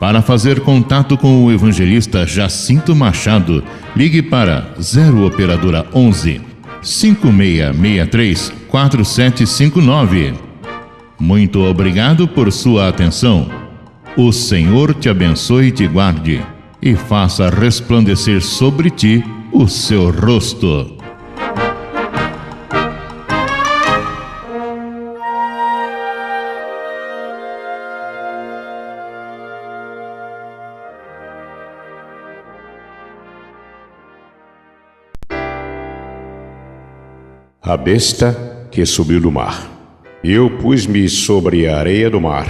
Para fazer contato com o evangelista Jacinto Machado, ligue para 0 operadora 11 5663 4759. Muito obrigado por sua atenção. O Senhor te abençoe e te guarde, e faça resplandecer sobre ti o seu rosto. A besta que subiu do mar. Eu pus-me sobre a areia do mar,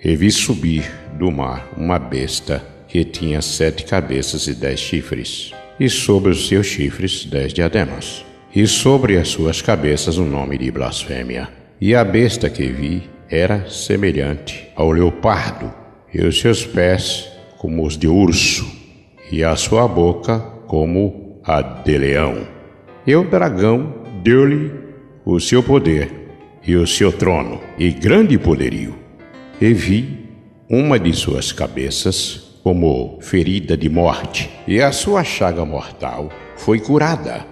e vi subir do mar uma besta que tinha 7 cabeças e 10 chifres, e sobre os seus chifres 10 diademas, e sobre as suas cabeças um nome de blasfêmia. E a besta que vi era semelhante ao leopardo, e os seus pés como os de urso, e a sua boca como a de leão. E o dragão deu-lhe o seu poder e o seu trono e grande poderio. E vi uma de suas cabeças como ferida de morte, e a sua chaga mortal foi curada.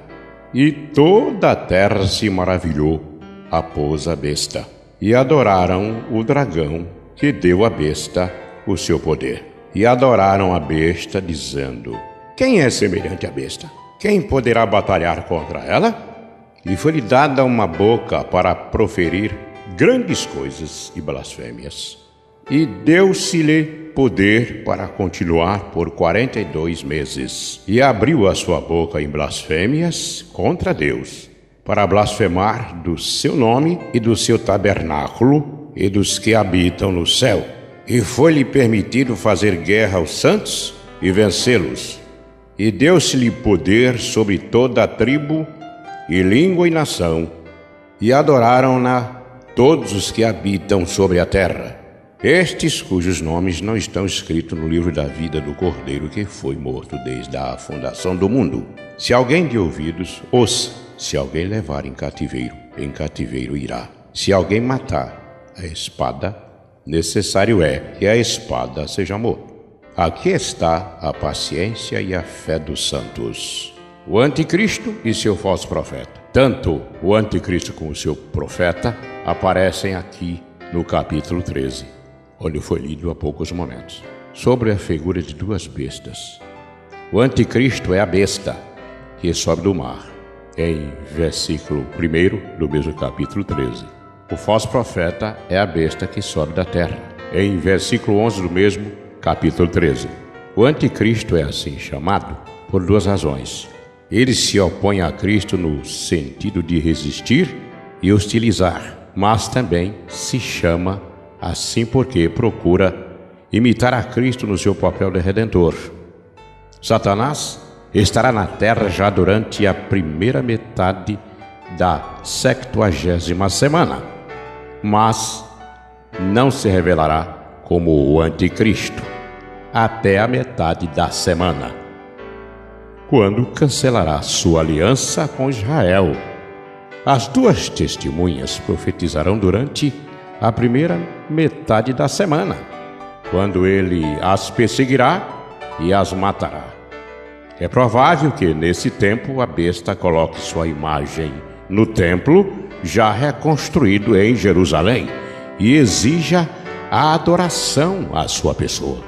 E toda a terra se maravilhou após a besta, e adoraram o dragão que deu à besta o seu poder. E adoraram a besta, dizendo: quem é semelhante à besta? Quem poderá batalhar contra ela? E foi-lhe dada uma boca para proferir grandes coisas e blasfêmias. E deu-se-lhe poder para continuar por 42 meses. E abriu a sua boca em blasfêmias contra Deus, para blasfemar do seu nome e do seu tabernáculo e dos que habitam no céu. E foi-lhe permitido fazer guerra aos santos e vencê-los. E deu-se-lhe poder sobre toda a tribo e língua e nação, e adoraram-na todos os que habitam sobre a terra, estes cujos nomes não estão escritos no livro da vida do Cordeiro que foi morto desde a fundação do mundo. Se alguém de ouvidos, ouça. Se alguém levar em cativeiro irá. Se alguém matar a espada, necessário é que a espada seja morta. Aqui está a paciência e a fé dos santos. O anticristo e seu falso profeta. Tanto o anticristo como o seu profeta aparecem aqui no capítulo 13, onde foi lido há poucos momentos, sobre a figura de 2 bestas. O anticristo é a besta que sobe do mar, em versículo 1 do mesmo capítulo 13. O falso profeta é a besta que sobe da terra, em versículo 11 do mesmo capítulo 13. O anticristo é assim chamado por 2 razões. Ele se opõe a Cristo no sentido de resistir e hostilizar, mas também se chama assim porque procura imitar a Cristo no seu papel de redentor. Satanás estará na terra já durante a primeira metade da 70ª semana, mas não se revelará como o anticristo até a metade da semana, quando cancelará sua aliança com Israel. As 2 testemunhas profetizarão durante a primeira metade da semana, quando ele as perseguirá e as matará. É provável que nesse tempo a besta coloque sua imagem no templo já reconstruído em Jerusalém e exija a adoração à sua pessoa.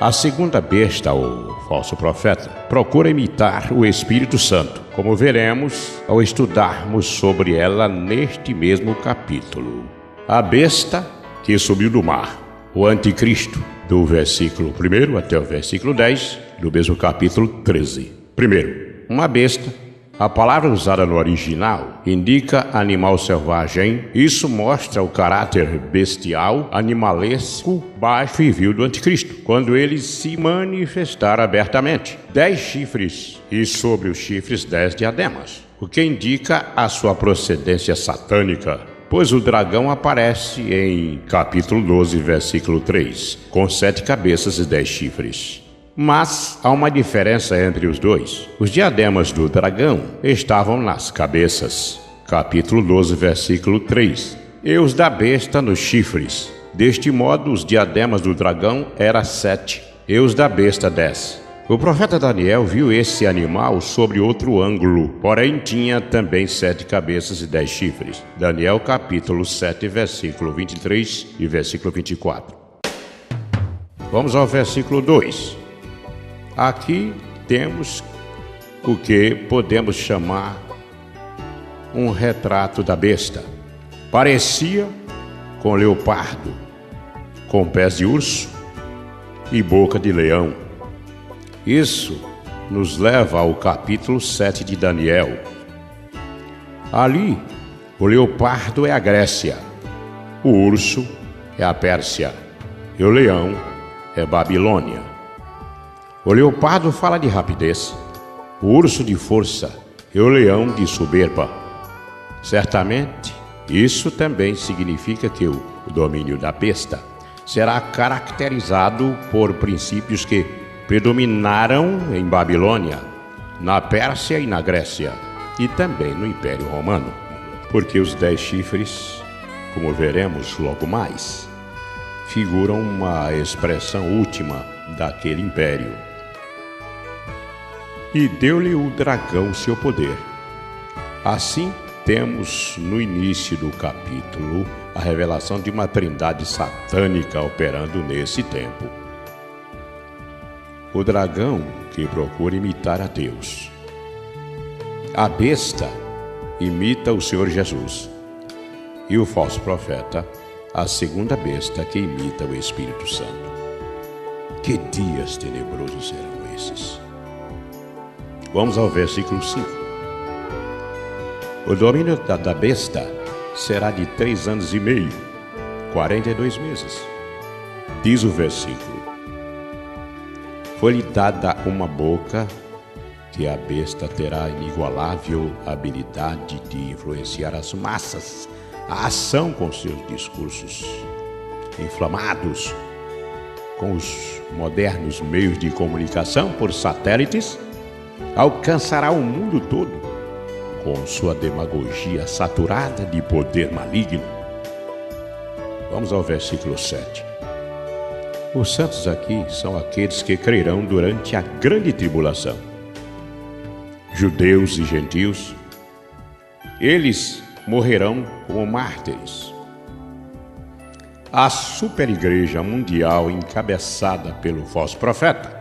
A segunda besta, ou falso profeta, procura imitar o Espírito Santo, como veremos ao estudarmos sobre ela neste mesmo capítulo. A besta que subiu do mar, o anticristo, do versículo 1 até o versículo 10, do mesmo capítulo 13. Primeiro, uma besta. A palavra usada no original indica animal selvagem. Isso mostra o caráter bestial, animalesco, baixo e vil do anticristo, quando ele se manifestar abertamente. 10 chifres e sobre os chifres 10 diademas, o que indica a sua procedência satânica, pois o dragão aparece em capítulo 12, versículo 3, com 7 cabeças e 10 chifres. Mas há uma diferença entre os dois. Os diademas do dragão estavam nas cabeças, capítulo 12, versículo 3, e os da besta nos chifres, Deste modo, os diademas do dragão eram 7, e os da besta 10. O profeta Daniel viu esse animal sobre outro ângulo, porém tinha também 7 cabeças e 10 chifres. Daniel capítulo 7, versículo 23 e versículo 24. Vamos ao versículo 2. Aqui temos o que podemos chamar um retrato da besta. Parecia com leopardo, com pés de urso e boca de leão. Isso nos leva ao capítulo 7 de Daniel. Ali, o leopardo é a Grécia, o urso é a Pérsia e o leão é Babilônia. O leopardo fala de rapidez, o urso de força e o leão de soberba. Certamente, isso também significa que o domínio da besta será caracterizado por princípios que predominaram em Babilônia, na Pérsia e na Grécia, e também no Império Romano, porque os 10 chifres, como veremos logo mais, figuram uma expressão última daquele império. E deu-lhe o dragão seu poder. Assim, temos no início do capítulo a revelação de uma trindade satânica operando nesse tempo. O dragão que procura imitar a Deus. A besta imita o Senhor Jesus. E o falso profeta, a segunda besta que imita o Espírito Santo. Que dias tenebrosos serão esses? Vamos ao versículo 5. O domínio da besta será de 3 anos e meio, 42 meses. Diz o versículo: foi-lhe dada uma boca que a besta terá inigualável habilidade de influenciar as massas, a ação com seus discursos inflamados, com os modernos meios de comunicação por satélites, alcançará o mundo todo com sua demagogia saturada de poder maligno. Vamos ao versículo 7. Os santos aqui são aqueles que crerão durante a grande tribulação. Judeus e gentios, eles morrerão como mártires. A superigreja mundial, encabeçada pelo falso profeta,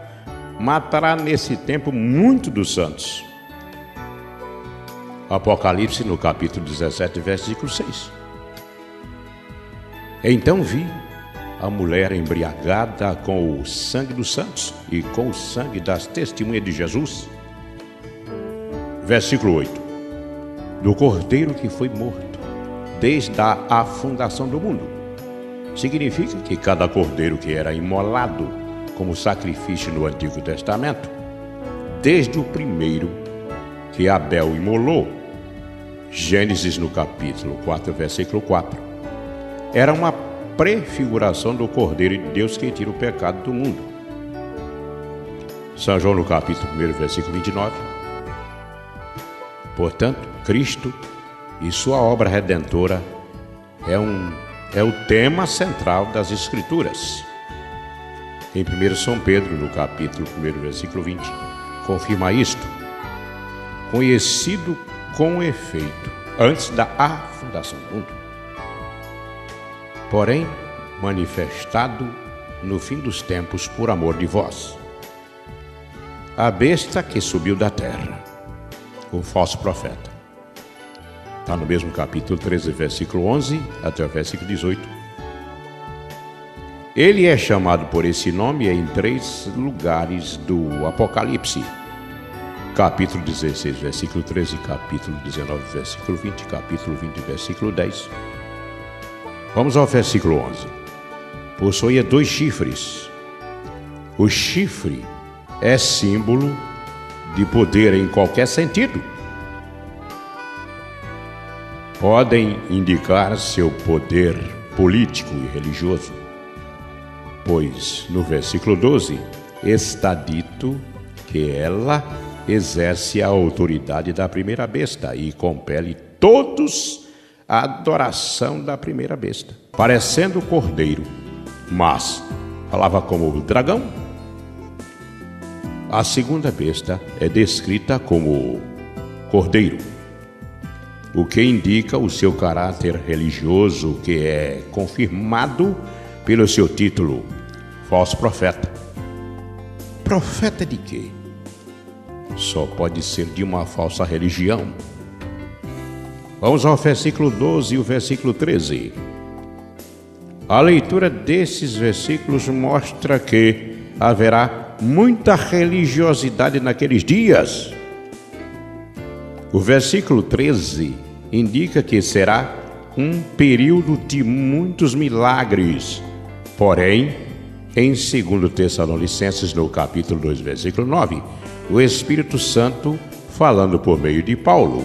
matará nesse tempo muito dos santos. Apocalipse, no capítulo 17, versículo 6. Então vi a mulher embriagada com o sangue dos santos e com o sangue das testemunhas de Jesus. Versículo 8. Do cordeiro que foi morto desde a fundação do mundo. Significa que cada cordeiro que era imolado como sacrifício no Antigo Testamento, desde o primeiro que Abel imolou, Gênesis no capítulo 4, versículo 4, era uma prefiguração do Cordeiro de Deus que tira o pecado do mundo. São João no capítulo 1, versículo 29. Portanto, Cristo e sua obra redentora é o tema central das Escrituras. Em 1 São Pedro, no capítulo 1, versículo 20, confirma isto: conhecido com efeito antes da fundação do mundo, porém manifestado no fim dos tempos por amor de vós. A besta que subiu da terra, o falso profeta. Está no mesmo capítulo 13, versículo 11 até o versículo 18. Ele é chamado por esse nome em 3 lugares do Apocalipse. Capítulo 16, versículo 13, capítulo 19, versículo 20, capítulo 20, versículo 10. Vamos ao versículo 11. Possuía 2 chifres. O chifre é símbolo de poder em qualquer sentido. Podem indicar seu poder político e religioso, pois no versículo 12 está dito que ela exerce a autoridade da primeira besta e compele todos a adoração da primeira besta, parecendo o cordeiro, mas falava como o dragão. A segunda besta é descrita como cordeiro, o que indica o seu caráter religioso, que é confirmado pelo seu título, falso profeta. Profeta de quê? Só pode ser de uma falsa religião. Vamos ao versículo 12 e o versículo 13. A leitura desses versículos mostra que haverá muita religiosidade naqueles dias. O versículo 13 indica que será um período de muitos milagres. Porém, em 2 Tessalonicenses, no capítulo 2, versículo 9, o Espírito Santo, falando por meio de Paulo,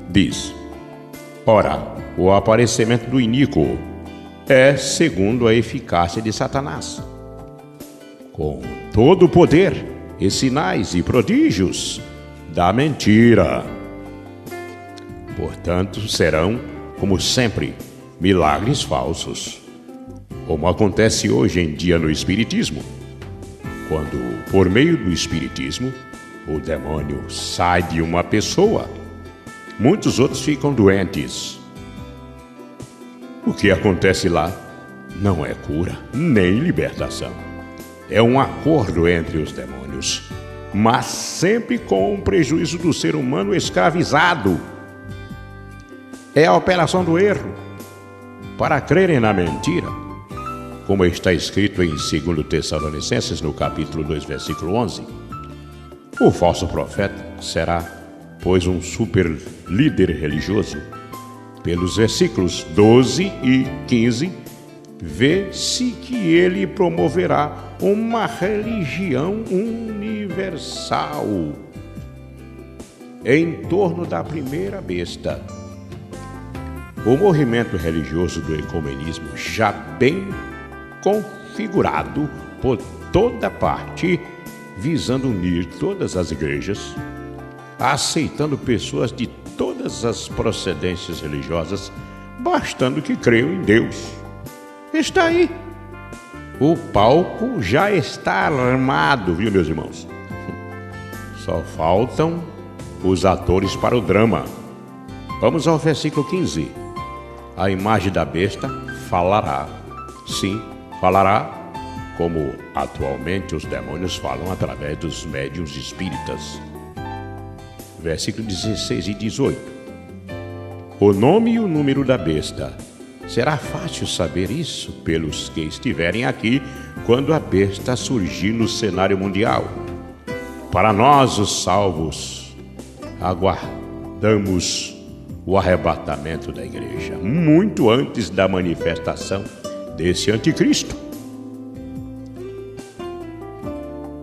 diz: ora, o aparecimento do iníquo é segundo a eficácia de Satanás, com todo o poder e sinais e prodígios da mentira. Portanto, serão, como sempre, milagres falsos, como acontece hoje em dia no Espiritismo, quando, por meio do Espiritismo, o demônio sai de uma pessoa, muitos outros ficam doentes. O que acontece lá não é cura nem libertação. É um acordo entre os demônios, mas sempre com o prejuízo do ser humano escravizado. É a operação do erro, para crerem na mentira, como está escrito em 2 Tessalonicenses, no capítulo 2, versículo 11. O falso profeta será, pois, um super líder religioso. Pelos versículos 12 e 15, vê-se que ele promoverá uma religião universal em torno da primeira besta. O movimento religioso do ecumenismo, já bem configurado por toda parte, visando unir todas as igrejas, aceitando pessoas de todas as procedências religiosas, bastando que creiam em Deus. Está aí. O palco já está armado, viu, meus irmãos? Só faltam os atores para o drama. Vamos ao versículo 15. A imagem da besta falará. Sim, falará como atualmente os demônios falam através dos médiuns espíritas. Versículo 16 e 18. O nome e o número da besta. Será fácil saber isso pelos que estiverem aqui quando a besta surgir no cenário mundial. Para nós, os salvos, aguardamos o arrebatamento da igreja, muito antes da manifestação desse anticristo.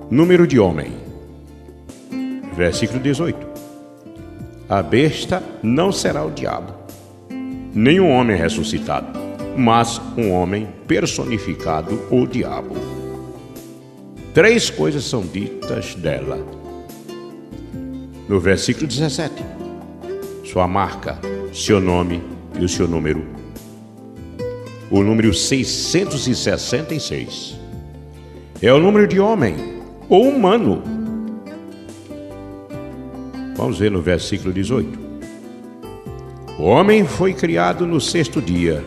Número de homem. Versículo 18. A besta não será o diabo, nem um homem ressuscitado, mas um homem personificado, o diabo. 3 coisas são ditas dela. No versículo 17. Sua marca, seu nome e o seu número. O número 666 é o número de homem ou humano. Vamos ver no versículo 18. O homem foi criado no 6º dia.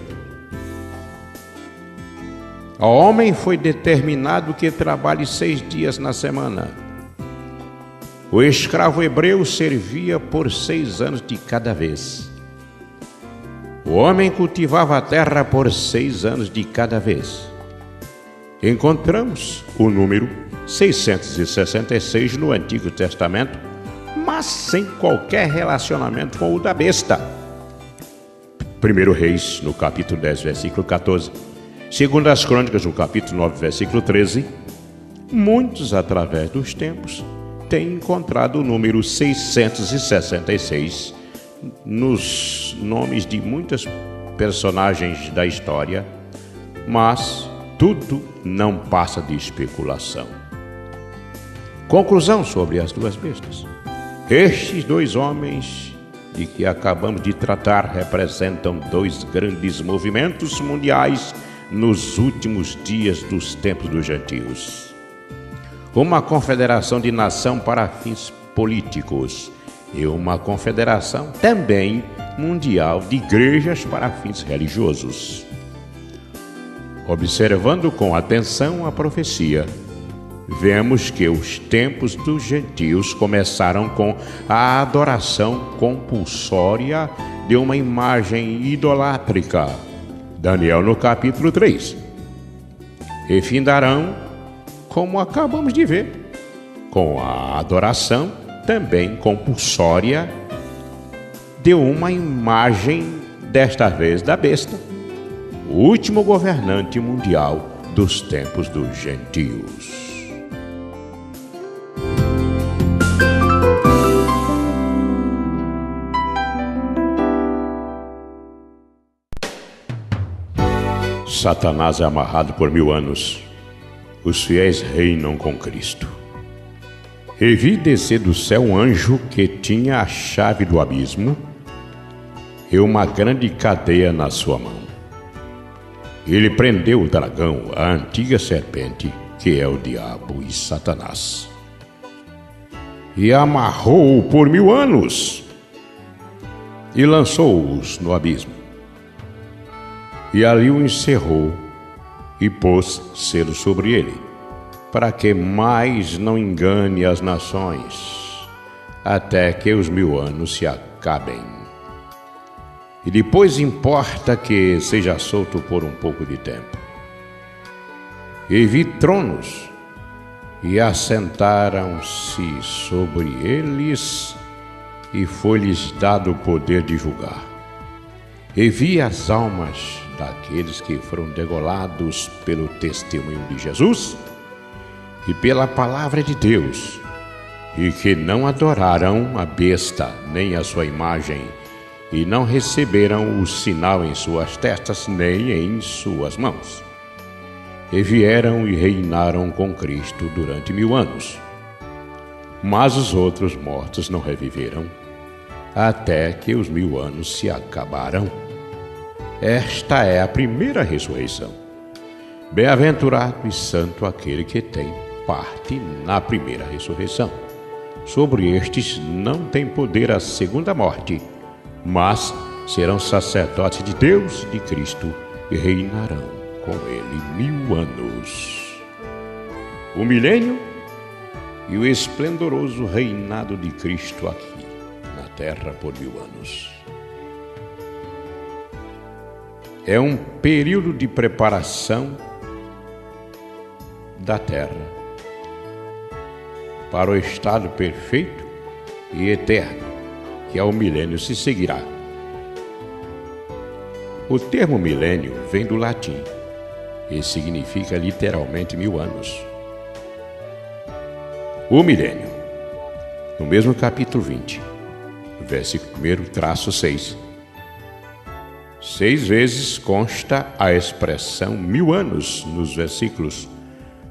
Ao homem foi determinado que trabalhe 6 dias na semana. O escravo hebreu servia por 6 anos de cada vez. O homem cultivava a terra por 6 anos de cada vez. Encontramos o número 666 no Antigo Testamento, mas sem qualquer relacionamento com o da besta. 1 Reis, no capítulo 10, versículo 14. Segundo as Crônicas, no capítulo 9, versículo 13. Muitos, através dos tempos, têm encontrado o número 666 nos nomes de muitas personagens da história, mas tudo não passa de especulação. Conclusão sobre as 2 bestas. Estes 2 homens de que acabamos de tratar representam dois grandes movimentos mundiais nos últimos dias dos tempos dos gentios. Uma confederação de nação para fins políticos e uma confederação também mundial de igrejas para fins religiosos. Observando com atenção a profecia, vemos que os tempos dos gentios começaram com a adoração compulsória de uma imagem idolátrica. Daniel no capítulo 3. E findarão, como acabamos de ver, com a adoração também compulsória de uma imagem, desta vez da besta, o último governante mundial dos tempos dos gentios. Satanás é amarrado por 1000 anos. Os fiéis reinam com Cristo. E vi descer do céu um anjo que tinha a chave do abismo e uma grande cadeia na sua mão. Ele prendeu o dragão, a antiga serpente, que é o diabo e Satanás, e amarrou-o por 1000 anos e lançou-os no abismo. E ali o encerrou e pôs selo sobre ele, para que mais não engane as nações, até que os 1000 anos se acabem. E depois importa que seja solto por um pouco de tempo. E vi tronos, e assentaram-se sobre eles, e foi-lhes dado o poder de julgar. E vi as almas daqueles que foram degolados pelo testemunho de Jesus e pela palavra de Deus, e que não adoraram a besta nem a sua imagem, e não receberam o sinal em suas testas nem em suas mãos. E vieram e reinaram com Cristo durante 1000 anos. Mas os outros mortos não reviveram, até que os 1000 anos se acabaram. Esta é a primeira ressurreição. Bem-aventurado e santo aquele que tem parte na primeira ressurreição. Sobre estes não tem poder a segunda morte, mas serão sacerdotes de Deus e de Cristo e reinarão com ele 1000 anos. O milênio e o esplendoroso reinado de Cristo aqui na terra por 1000 anos. É um período de preparação da terra para o estado perfeito e eterno, que é o milênio se seguirá. O termo milênio vem do latim e significa literalmente 1000 anos. O milênio, no mesmo capítulo 20, versículo 1-6, 6 vezes consta a expressão 1000 anos nos versículos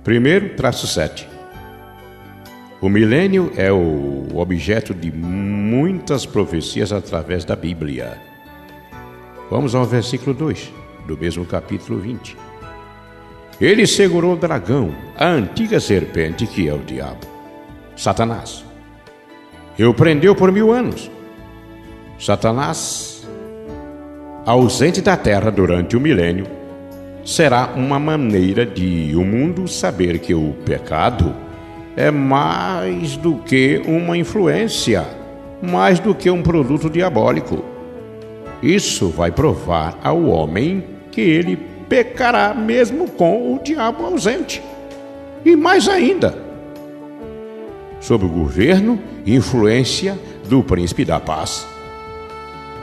1-7. O milênio é o objeto de muitas profecias através da Bíblia. Vamos ao versículo 2, do mesmo capítulo 20. Ele segurou o dragão, a antiga serpente que é o diabo, Satanás, e o prendeu por 1000 anos. Satanás, ausente da terra durante o milênio, será uma maneira de o mundo saber que o pecado é mais do que uma influência, mais do que um produto diabólico. Isso vai provar ao homem que ele pecará mesmo com o diabo ausente. E mais ainda, sob o governo e influência do príncipe da paz.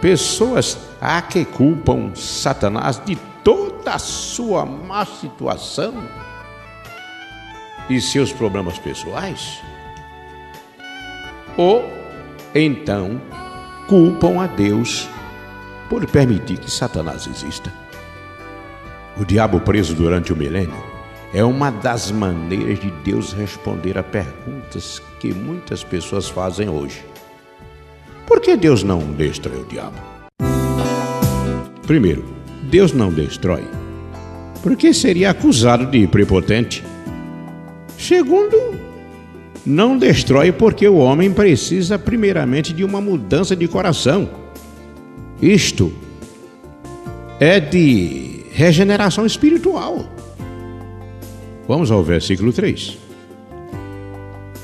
Pessoas há que culpam Satanás de toda a sua má situação e seus problemas pessoais, ou então culpam a Deus por permitir que Satanás exista. O diabo preso durante o milênio é uma das maneiras de Deus responder a perguntas que muitas pessoas fazem hoje. Por que Deus não destrói o diabo? Primeiro, Deus não destrói porque seria acusado de prepotente. Segundo, não destrói porque o homem precisa primeiramente de uma mudança de coração. Isto é de regeneração espiritual. Vamos ao versículo 3.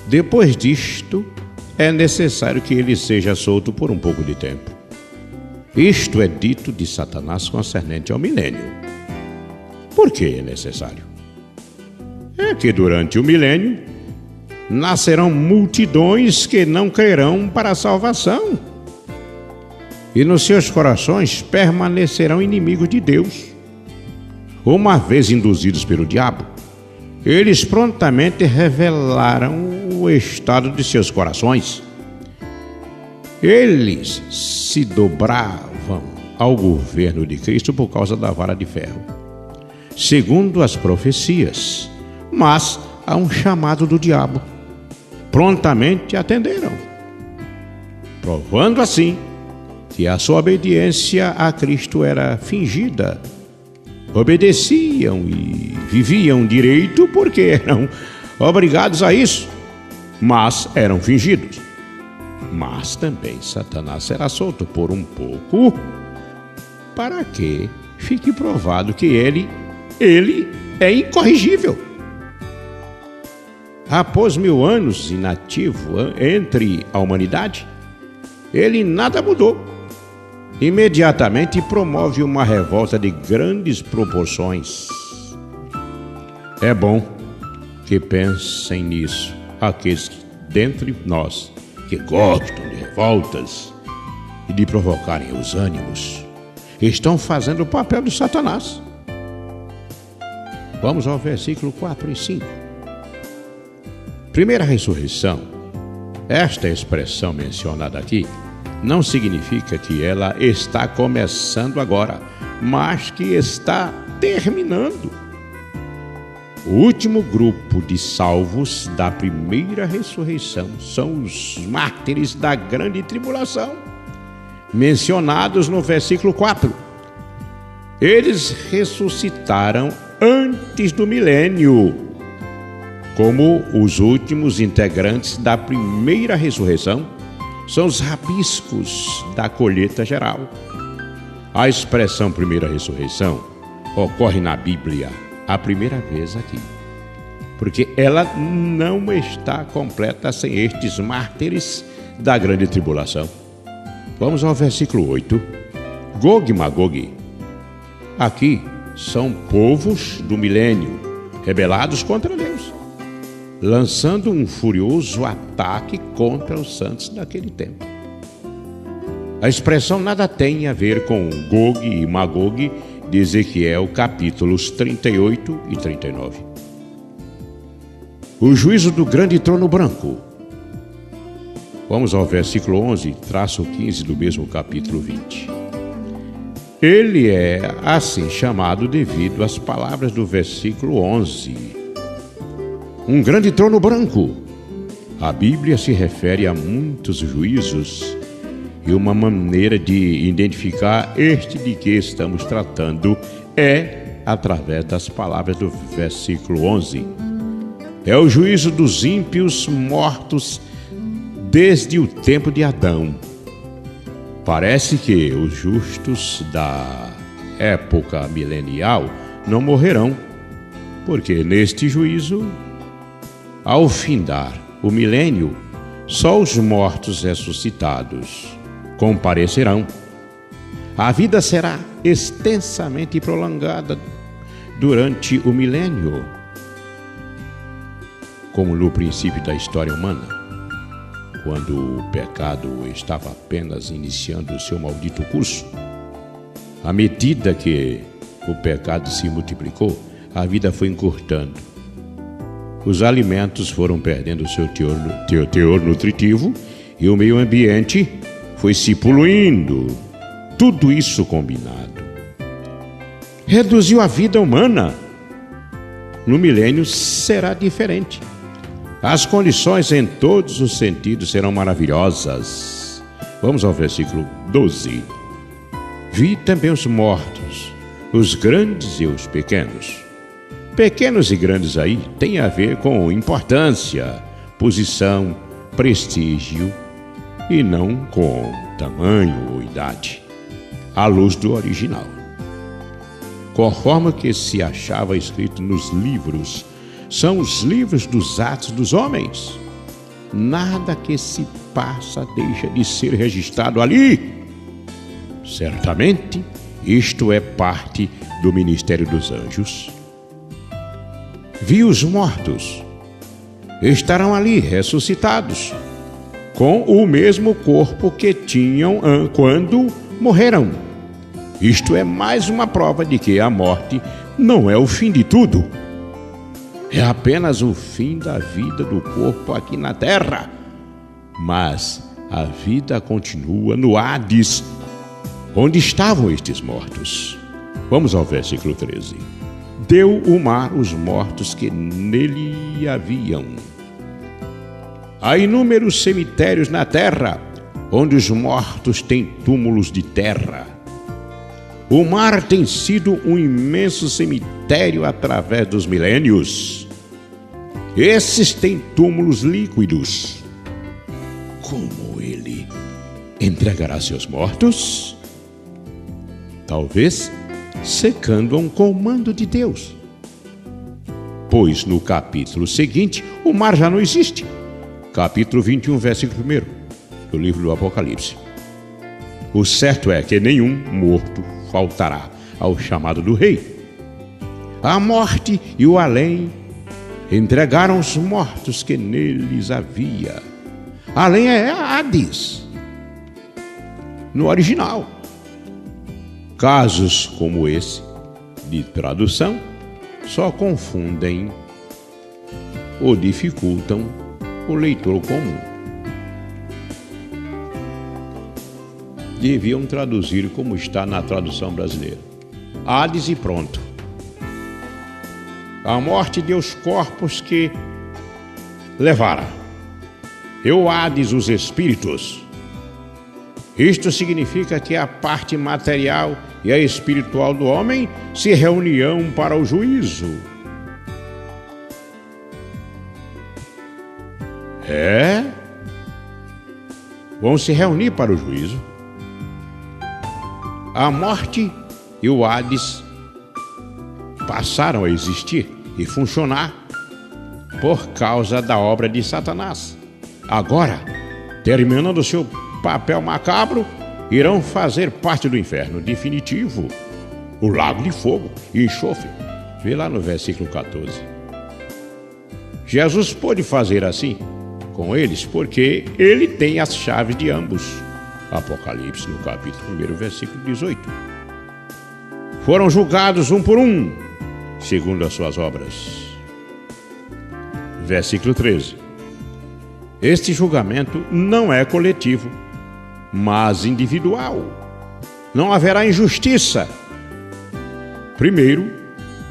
Depois disto, é necessário que ele seja solto por um pouco de tempo. Isto é dito de Satanás concernente ao milênio. Por que é necessário? É que durante o milênio nascerão multidões que não crerão para a salvação, e nos seus corações permanecerão inimigos de Deus. Uma vez induzidos pelo diabo, eles prontamente revelaram o estado de seus corações. Eles se dobravam ao governo de Cristo por causa da vara de ferro, segundo as profecias, mas a um chamado do diabo, prontamente atenderam, provando assim que a sua obediência a Cristo era fingida. Obedeciam e viviam direito porque eram obrigados a isso, mas eram fingidos. Mas também Satanás será solto por um pouco, para que fique provado que ele é incorrigível. Após 1000 anos inativo entre a humanidade, ele nada mudou. Imediatamente promove uma revolta de grandes proporções. É bom que pensem nisso aqueles dentre nós que gostam de revoltas e de provocarem os ânimos. Estão fazendo o papel de Satanás. Vamos ao versículo 4 e 5. Primeira ressurreição. Esta expressão mencionada aqui não significa que ela está começando agora, mas que está terminando. O último grupo de salvos da primeira ressurreição são os mártires da grande tribulação, mencionados no versículo 4. Eles ressuscitaram antes do milênio, como os últimos integrantes da primeira ressurreição são os rabiscos da colheita geral. A expressão primeira ressurreição ocorre na Bíblia a primeira vez aqui, porque ela não está completa sem estes mártires da grande tribulação. Vamos ao versículo 8. Gog e Magog. Aqui são povos do milênio, rebelados contra Deus, lançando um furioso ataque contra os santos daquele tempo. A expressão nada tem a ver com Gog e Magog de Ezequiel, capítulos 38 e 39. O juízo do grande trono branco. Vamos ao versículo 11, traço 15 do mesmo capítulo 20. Ele é assim chamado devido às palavras do versículo 11. Um grande trono branco. A Bíblia se refere a muitos juízos e uma maneira de identificar este de que estamos tratando é através das palavras do versículo 11. É o juízo dos ímpios mortos desde o tempo de Adão. Parece que os justos da época milenial não morrerão, porque neste juízo, ao findar o milênio, só os mortos ressuscitados comparecerão. A vida será extensamente prolongada durante o milênio, como no princípio da história humana, quando o pecado estava apenas iniciando o seu maldito curso. À medida que o pecado se multiplicou, a vida foi encurtando. Os alimentos foram perdendo seu teor nutritivo e o meio ambiente foi se poluindo. Tudo isso combinado reduziu a vida humana. No milênio será diferente. As condições em todos os sentidos serão maravilhosas. Vamos ao versículo 12. Vi também os mortos, os grandes e os pequenos. Pequenos e grandes aí tem a ver com importância, posição, prestígio e não com tamanho ou idade, à luz do original. Conforme que se achava escrito nos livros, são os livros dos atos dos homens. Nada que se passa deixa de ser registrado ali. Certamente, isto é parte do ministério dos anjos. Vi os mortos. Estarão ali ressuscitados, com o mesmo corpo que tinham quando morreram. Isto é mais uma prova de que a morte não é o fim de tudo. É apenas o fim da vida do corpo aqui na terra. Mas a vida continua no Hades, onde estavam estes mortos. Vamos ao versículo 13. Deu o mar os mortos que nele haviam. Há inúmeros cemitérios na terra, onde os mortos têm túmulos de terra. O mar tem sido um imenso cemitério através dos milênios. Esses têm túmulos líquidos. Como ele entregará seus mortos? Talvez secando a um comando de Deus. Pois no capítulo seguinte, o mar já não existe. Capítulo 21, versículo 1 do livro do Apocalipse. O certo é que nenhum morto faltará ao chamado do rei. A morte e o além entregaram os mortos que neles havia. Além é Hades, no original. Casos como esse, de tradução, só confundem ou dificultam o leitor comum. Deviam traduzir como está na tradução brasileira. Hades e pronto. A morte deu os corpos que levara. E o Hades, os espíritos. Isto significa que a parte material e a espiritual do homem se reuniam para o juízo. Vão se reunir para o juízo. A morte e o Hades passaram a existir e funcionar por causa da obra de Satanás. Agora, terminando seu papel macabro, irão fazer parte do inferno definitivo, o lago de fogo e enxofre. Vê lá no versículo 14. Jesus pôde fazer assim com eles porque ele tem as chaves de ambos. Apocalipse, no capítulo 1, versículo 18. Foram julgados um por um, segundo as suas obras. Versículo 13. Este julgamento não é coletivo, mas individual. Não haverá injustiça. Primeiro,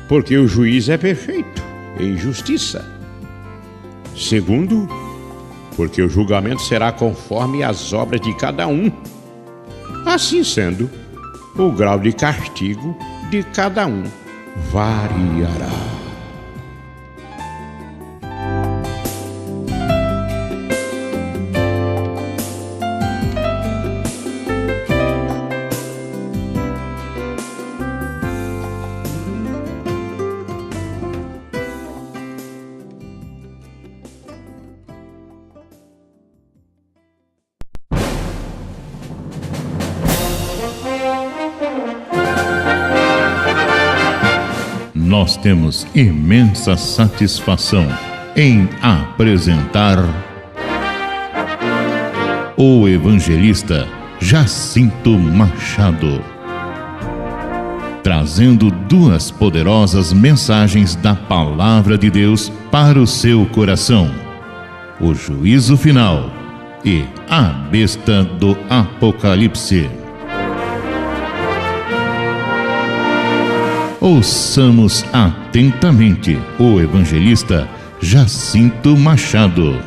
porque o juiz é perfeito em justiça. Segundo, porque o julgamento será conforme as obras de cada um. Assim sendo, o grau de castigo de cada um variará. Nós temos imensa satisfação em apresentar o evangelista Jacinto Machado, trazendo duas poderosas mensagens da Palavra de Deus para o seu coração: o juízo final e a besta do Apocalipse. Ouçamos atentamente o evangelista Jacinto Machado.